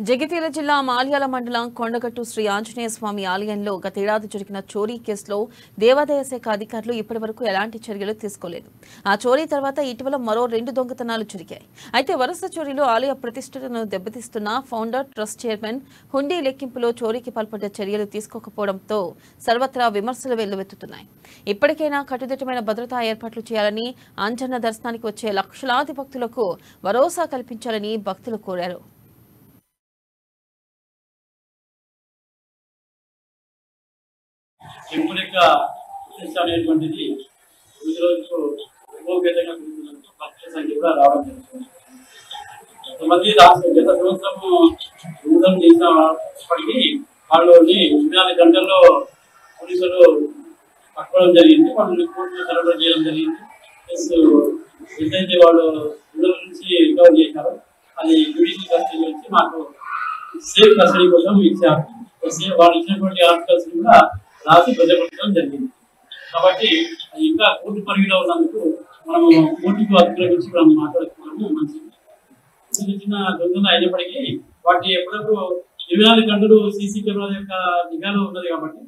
జగిత్యాల జిల్లా మాల్యాల మండలం కొండగట్టు శ్రీ ఆంజనేయ స్వామి ఆలయంలో గతేడాది జరిగిన చోరీ కేసులో దేవాదాయ శాఖ అధికారులు ఇప్పటివరకు ఎలాంటి చర్యలు తీసుకోలేదు. ఆ చోరీ తర్వాత ఇటీవల మరో 2 దొంగతనాలు జరిగాయి. అయితే వరుస చోరీలో ఆలయ ప్రతిష్టను దెబ్బతీస్తున్న ఫౌండర్ ట్రస్ట్ చైర్మన్ హుండీ లెక్కింపులో చోరీకి పాల్పడ్డ చర్యలు తీసుకోకపోవడంతో సర్వత్రా విమర్శలు వెల్లువెత్తుతున్నాయి. ఇప్పటికైనా కట్టుదిట్టమైన భద్రతా ఏర్పాట్లు చేయాలని, ఆంజన్న దర్శనానికి వచ్చే లక్షలాది భక్తులకు భరోసా కల్పించాలని భక్తులు కోరారు. టెంపుల్ యొక్క ప్రతిష్ట అనేటువంటిది రోజు ఉపయోగంగా పెరుగుతున్నందుకు భక్తుల సంఖ్య కూడా రావడం జరుగుతుంది. గత సంవత్సరము విడుదల చేసినప్పటికీ వాళ్ళని 24 గంటల్లో పోలీసులు పట్టుకోవడం జరిగింది. వాళ్ళని కోర్టులో సరఫరా చేయడం జరిగింది. ప్లస్ ఏదైతే వాళ్ళు విడుదల నుంచి రికవర్ చేశారో అది జ్యుడిషియల్ కస్టడీ వచ్చి మాకు సేఫ్ కస్టడీ కోసం ఇచ్చారు. వాళ్ళు ఇచ్చినటువంటి ఆర్టికల్స్ కూడా రాసి భద్రపరచడం జరిగింది. కాబట్టి ఇంకా కోర్టు పరిధిలో ఉన్నందుకు మనము కోర్టుకు అధిగ్రహించి మనం మాట్లాడుకోవడము మంచిది. చిన్న చిన్న దొంగలు అయినప్పటికీ వాటి ఎప్పుడప్పుడు 24 గంటలు సీసీ కెమెరాల యొక్క నిఘాలో ఉన్నది కాబట్టి